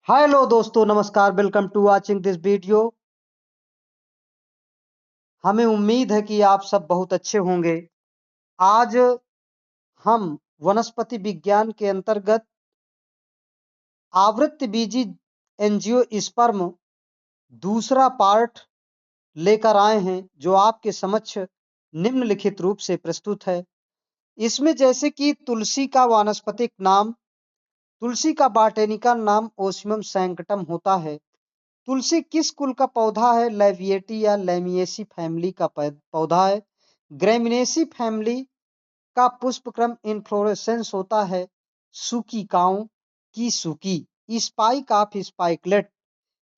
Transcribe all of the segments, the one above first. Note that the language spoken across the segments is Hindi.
हेलो दोस्तों, नमस्कार। Welcome to watching this video. हमें उम्मीद है कि आप सब बहुत अच्छे होंगे। आज हम वनस्पति विज्ञान के अंतर्गत आवृत्तबीजी एंजियोस्पर्म दूसरा पार्ट लेकर आए हैं, जो आपके समक्ष निम्नलिखित रूप से प्रस्तुत है। इसमें जैसे कि तुलसी का वानस्पतिक नाम, तुलसी का बॉटेनिकल नाम ओसियम सैंक्टम होता है। तुलसी किस कुल का पौधा है? लेविएटी या लेमिएसी फैमिली का पौधा है। ग्रेमिनेसी फैमिली का पुष्पक्रम इनफ्लोरेसेंस होता है सुकिकाओं की सुकी। Spike of spikelet.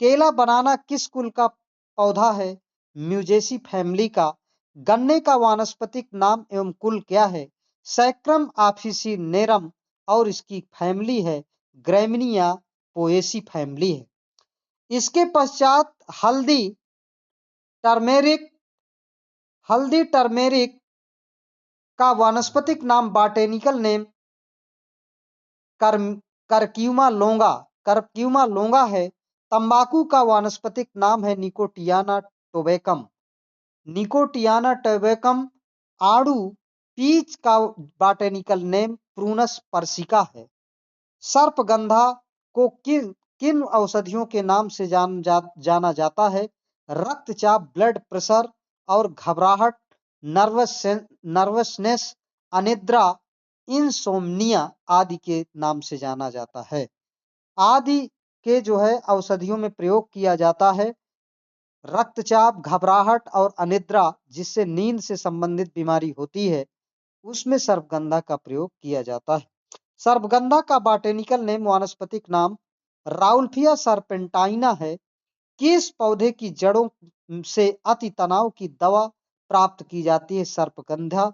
केला बनाना किस कुल का पौधा है? म्यूजेसी फैमिली का। गन्ने का वानस्पतिक नाम एवं कुल क्या है? Sacrum officinarum. और इसकी फैमिली है ग्रेमिनिया पोएसी फैमिली है। इसके पश्चात टर्मेरिक हल्दी टर्मेरिक का वानस्पतिक नाम बॉटेनिकल नेम करक्यूमा लोंगा करक्यूमा लोंगा है। तंबाकू का वानस्पतिक नाम है निकोटियाना टोबैकम। Nicotiana tabacum. आड़ू पीच का बॉटेनिकल नेम प्रूनस पर्सिका है। सर्पगंधा को किन किन औषधियों के नाम से जाना जाता है? रक्तचाप, ब्लड प्रेशर और घबराहट, नर्वसनेस, अनिद्रा, इंसोम्निया आदि के नाम से जाना जाता है। आदि के जो है औषधियों में प्रयोग किया जाता है। रक्तचाप, घबराहट और अनिद्रा, जिससे नींद से संबंधित बीमारी होती है, उसमें सर्पगंधा का प्रयोग किया जाता है। सर्पगंधा का बॉटेनिकल नेम वानस्पतिक नाम राउल्फिया सर्पेंटाइना है। किस पौधे की जड़ों से अति तनाव की दवा प्राप्त की जाती है? सर्पगंधा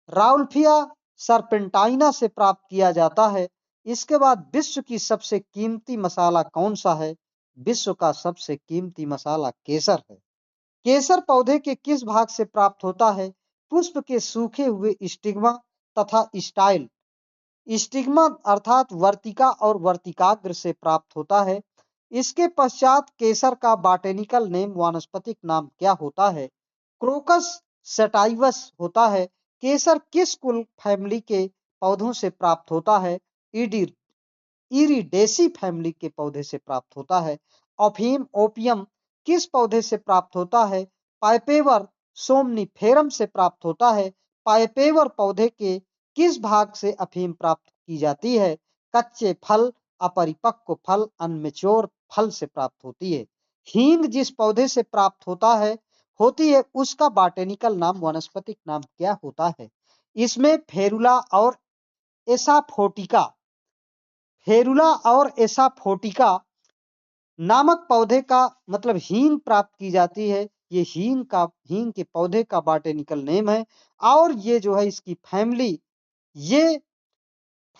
राउल्फिया सर्पेंटाइना से प्राप्त किया जाता है। इसके बाद विश्व की सबसे कीमती मसाला कौन सा है? विश्व का सबसे कीमती मसाला केसर है। केसर पौधे के किस भाग से प्राप्त होता है? पुष्प के सूखे हुए स्टिग्मा तथा स्टाइल। स्टिग्मा अर्थात वर्तिका और वर्तिकाग्र से प्राप्त होता है। इसके पश्चात केसर का बॉटेनिकल नेम वानस्पतिक नाम क्या होता है? क्रोकस सटाइवस होता है। केसर किस कुल फैमिली के पौधों से प्राप्त होता है? ईडी इरिडेसी फैमिली के पौधे से प्राप्त होता है। अफीम ओपियम किस पौधे से प्राप्त होता है? पाइपेवर सोमनिफेरम से प्राप्त होता है। पाइपेवर पौधे के किस भाग से अफीम प्राप्त की जाती है? कच्चे फल, अपरिपक्व फल, अनमेच्योर फल से प्राप्त होती है। हींग जिस पौधे से प्राप्त होती है, उसका बॉटेनिकल नाम, वनस्पतिक नाम क्या होता है? इसमें एसाफोटिका फेरुला और एसाफोटिका नामक पौधे का मतलब हींग प्राप्त की जाती है। ये हींग के पौधे का बॉटेनिकल नेम है। और ये जो है इसकी ये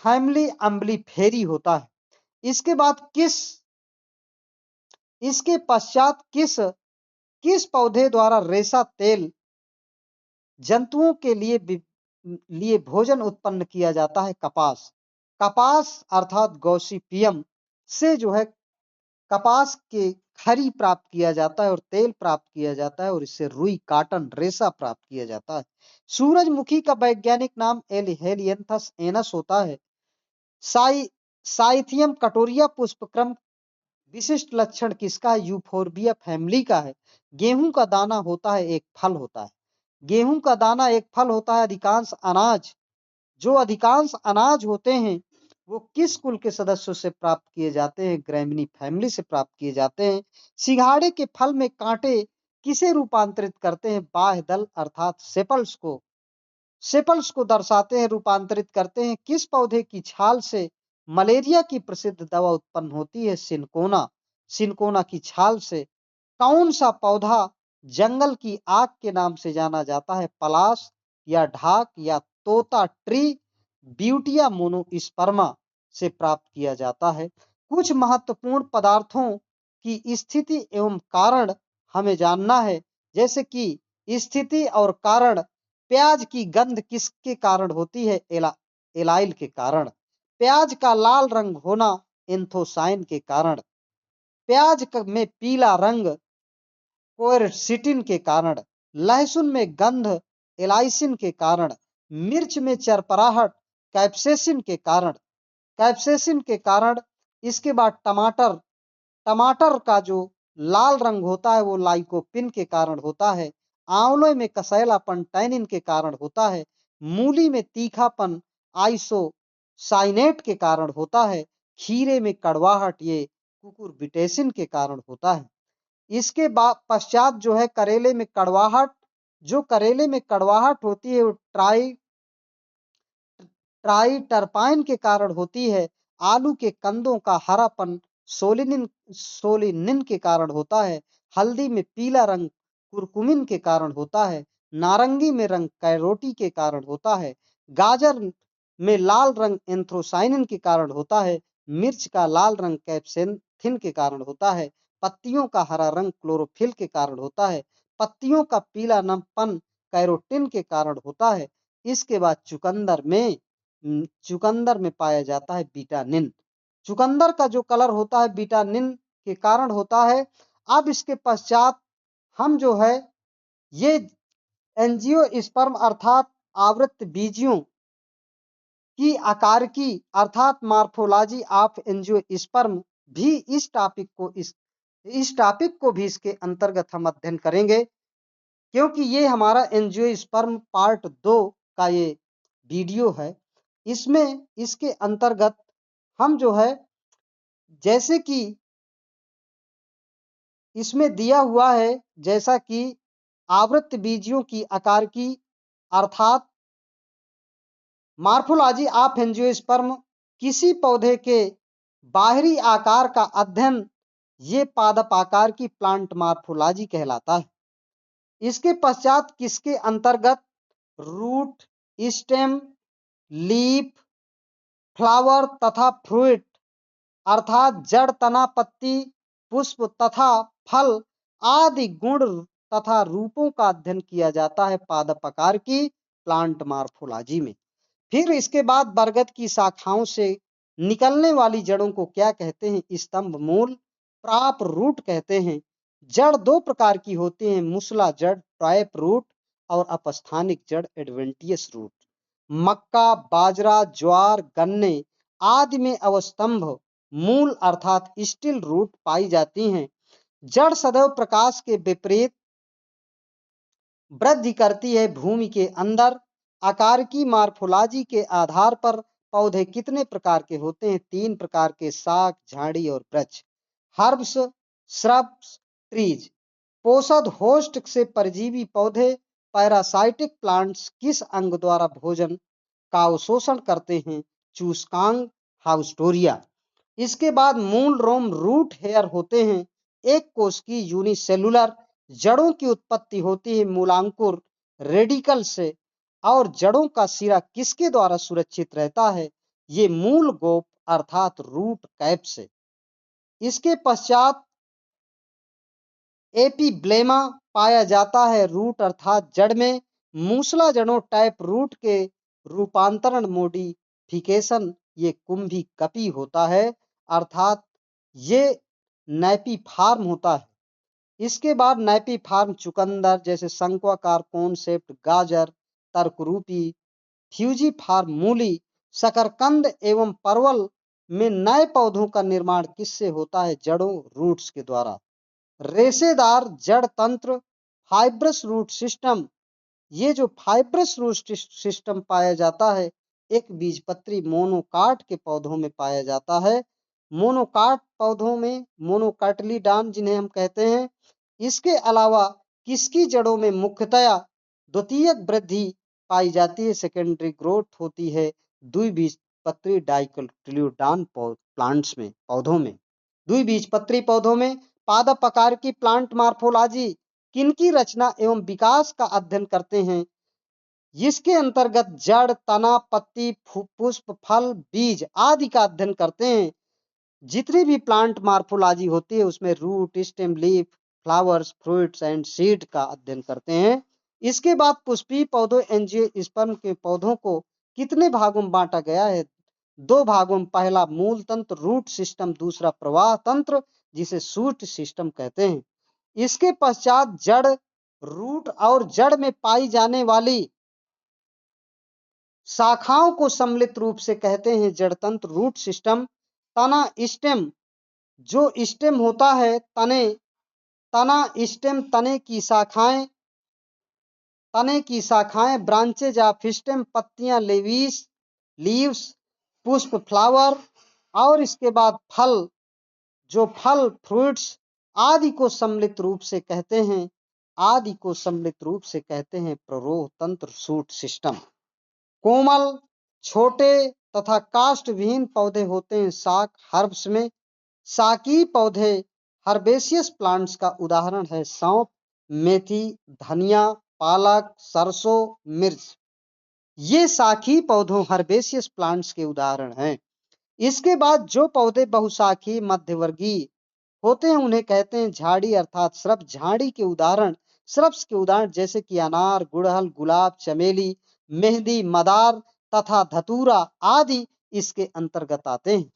फैमिली अम्बलीफेरी होता है। इसके बाद इसके पश्चात किस पौधे द्वारा रेशा तेल जंतुओं के लिए भोजन उत्पन्न किया जाता है? कपास। कपास अर्थात गॉसिपियम से जो है कपास के खरी प्राप्त किया जाता है और तेल प्राप्त किया जाता है, और इससे रुई, काटन, रेशा प्राप्त किया जाता है। सूरजमुखी का वैज्ञानिक नाम हेलियंथस एनस होता है। साइ साइथियम कटोरिया पुष्पक्रम विशिष्ट लक्षण किसका है? यूफोर्बिया फैमिली का है। गेहूं का दाना होता है एक फल होता है। गेहूं का दाना एक फल होता है। अधिकांश अनाज होते हैं, वो किस कुल के सदस्यों से प्राप्त किए जाते हैं? ग्रैमिनी फैमिली से प्राप्त किए जाते हैं। सिंघाड़े के फल में कांटे किसे रूपांतरित करते हैं? बाह्य दल अर्थात सेपल्स को दर्शाते हैं, रूपांतरित करते हैं। किस पौधे की छाल से मलेरिया की प्रसिद्ध दवा उत्पन्न होती है? सिनकोना। सिनकोना की छाल से। कौन सा पौधा जंगल की आग के नाम से जाना जाता है? पलाश या ढाक या तोता ट्री ब्यूटिया मोनोस्पर्मा से प्राप्त किया जाता है। कुछ महत्वपूर्ण पदार्थों की स्थिति एवं कारण हमें जानना है, जैसे कि स्थिति और कारण। प्याज की गंध किसके कारण होती है? एलाइल के कारण। प्याज का लाल रंग होना एंथोसाइन के कारण। में पीला रंग क्वेरसिटिन के कारण, लहसुन में गंध एलाइसिन के कारण, मिर्च में चरपराहट कैप्सेसिन के कारण, इसके बाद टमाटर, टमाटर का जो लाल रंग होता है वो लाइकोपिन के कारण होता है। आंवले में कसैलापन टैनिन के कारण होता है। मूली में तीखापन आइसोसाइनेट के कारण होता है। खीरे में कड़वाहट ये कुकुरबिटेसिन के कारण होता है। इसके बाद पश्चात जो है करेले में कड़वाहट, जो करेले में कड़वाहट होती है वो ट्राइटरपाइन के कारण होती है। आलू के कंदों का हरापन सोलिनिन के कारण होता है। हल्दी में पीला रंग कुरकुमिन के कारण होता है। नारंगी में रंग कैरोटी के कारण होता है। गाजर में लाल रंग एंथ्रोसाइनिन के कारण होता है। मिर्च का लाल रंग कैप्सेथिन के कारण होता है। पत्तियों का हरा रंग क्लोरोफिल के कारण होता है। पत्तियों का पीला नमपन कैरोटीन के कारण होता है। इसके बाद चुकंदर में पाया जाता है विटामिन। चुकंदर का जो कलर होता है विटामिन के कारण होता है। अब इसके पश्चात हम जो है ये एंजियोस्पर्म अर्थात आवृत्त बीजियों की आकार की अर्थात मार्फोलॉजी ऑफ एंजियोस्पर्म भी इस टॉपिक को भी इसके अंतर्गत हम अध्ययन करेंगे, क्योंकि ये हमारा एंजियोस्पर्म पार्ट 2 का ये वीडियो है। इसमें इसके अंतर्गत हम जो है जैसे कि इसमें दिया हुआ है, जैसा कि आवृत्त बीजियों की आकार की अर्थात मार्फोलॉजी ऑफ एंजियोस्पर्म किसी पौधे के बाहरी आकार का अध्ययन ये पादप आकार की प्लांट मार्फोलॉजी कहलाता है। इसके पश्चात किसके अंतर्गत रूट, स्टेम, लीफ, फ्लावर तथा फ्रूट अर्थात जड़, तना, पत्ती, पुष्प तथा फल आदि गुण तथा रूपों का अध्ययन किया जाता है पादप आकार की प्लांट मार्फोलॉजी में। फिर इसके बाद बरगद की शाखाओं से निकलने वाली जड़ों को क्या कहते हैं? स्तंभ मूल, प्राप रूट कहते हैं। जड़ दो प्रकार की होती हैं, मूसला जड़ टैप रूट और अपस्थानिक जड़ एडवेंटियस रूट। मक्का, बाजरा, ज्वार, गन्ने आदि में अवस्तंभ मूल अर्थात स्टिल रूट पाई जाती हैं। जड़ सदैव प्रकाश के विपरीत वृद्धि करती है भूमि के अंदर। आकार की मार्फोलॉजी के आधार पर पौधे कितने प्रकार के होते हैं? 3 प्रकार के, शाक, झाड़ी और वृक्ष। Herbs, shrubs, trees. पोषद होस्ट से परजीवी पौधे पैरासाइटिक प्लांट्स किस अंग द्वारा भोजन का अवशोषण करते हैं? चूसकांग हाउस्टोरिया। इसके बाद मूल रोम रूट हेयर होते हैं। एक कोश की यूनिसेलुलर जड़ों की उत्पत्ति होती है मूलांकुर रेडिकल से, और जड़ों का सिरा किसके द्वारा सुरक्षित रहता है? ये मूल गोप अर्थात रूट कैप से। इसके पश्चात एपिब्लेमा पाया जाता है रूट अर्थात जड़ में। मूसला जड़ों टाइप रूट के रूपांतरण मोडिफिकेशन ये कुंभी कपी होता है अर्थात ये नैपी फार्म होता है। इसके बाद नैपी फार्म चुकंदर जैसे शंक्वाकार कॉन्सेप्ट, गाजर, तर्करूपी, फ्यूजी फार्म मूली, शकरकंद एवं परवल में नए पौधों का निर्माण किससे होता है? जड़ों रूट्स के द्वारा। रेशेदार जड़ तंत्र फाइब्रस रूट सिस्टम, ये जो फाइब्रस रूट सिस्टम पाया जाता है एक बीजपत्री मोनोकाट के पौधों में पाया जाता है। मोनोकाट पौधों में मोनोकाटिलिडान जिन्हें हम कहते हैं। इसके अलावा किसकी जड़ों में मुख्यतया द्वितीयक वृद्धि पाई जाती है, सेकेंडरी ग्रोथ होती है? द्विबीजपत्री डाइकोटिलिडान प्लांट्स में, पौधों में। द्विबीजपत्री पौधों में पादप आकार की प्लांट मार्फोलॉजी किनकी रचना एवं विकास का अध्ययन करते हैं? जिसके अंतर्गत जड़, तना, पत्ती, पुष्प, फल, बीज आदि का अध्ययन करते हैं। जितनी भी प्लांट मार्फोलॉजी होती है उसमें root, stem, leaf, flowers, fruits and seed का अध्ययन करते हैं। इसके बाद पुष्पीय पौधों एंजियोस्पर्म के पौधों को कितने भागों में बांटा गया है? 2 भागों में। पहला मूल तंत्र रूट सिस्टम, दूसरा प्रवाह तंत्र। जिसे शूट सिस्टम कहते हैं। इसके पश्चात जड़, रूट और जड़ में पाई जाने वाली शाखाओं को सम्मिलित रूप से कहते हैं जड़ तंत्र, रूट सिस्टम। तना, स्टेम, जो स्टेम होता है, तना, स्टेम, तने की शाखाएं, ब्रांचेज ऑफ स्टेम, पत्तियां, लीव्स, पुष्प, फ्लावर, और इसके बाद फल, जो फल, फ्रूट्स आदि को सम्मिलित रूप से कहते हैं, प्ररोह तंत्र, शूट सिस्टम। कोमल, छोटे तथा काष्ठ विहीन पौधे होते हैं शाक, हर्ब्स में। शाकी पौधे हर्बेशियस प्लांट्स का उदाहरण है सौंफ, मेथी, धनिया, पालक, सरसों, मिर्च। ये शाखी पौधों हर्बेशियस प्लांट्स के उदाहरण हैं। इसके बाद जो पौधे बहुशाखी मध्यवर्गीय होते हैं उन्हें कहते हैं झाड़ी अर्थात श्रब। श्रब्स के उदाहरण जैसे कि अनार, गुड़हल, गुलाब, चमेली, मेहंदी, मदार तथा धतूरा आदि इसके अंतर्गत आते हैं।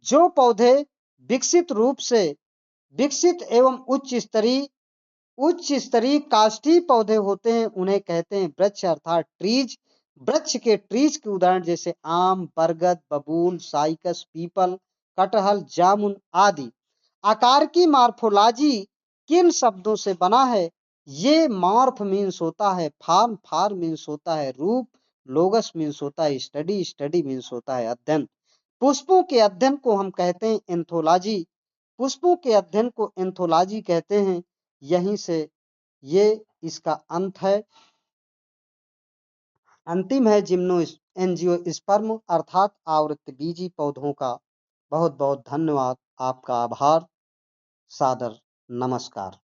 जो पौधे विकसित एवं उच्च स्तरीय काष्ठीय पौधे होते हैं उन्हें कहते हैं वृक्ष अर्थात ट्रीज। वृक्ष के ट्रीज के उदाहरण जैसे आम, बरगद, बबूल, साइकस, पीपल, कटहल, जामुन आदि। आकार की मार्फोलॉजी किन शब्दों से बना है? ये मार्फ मीन्स होता है फार्म मीन्स होता है रूप, लोगस मीन्स होता है स्टडी मीन्स होता है अध्ययन। पुष्पों के अध्ययन को हम कहते हैं एंथोलॉजी। पुष्पों के अध्ययन को एंथोलॉजी कहते हैं। यहीं से ये इसका अंत है। अंतिम है एंजियोस्पर्म अर्थात आवृतबीजी पौधों का। बहुत बहुत धन्यवाद। आपका आभार। सादर नमस्कार।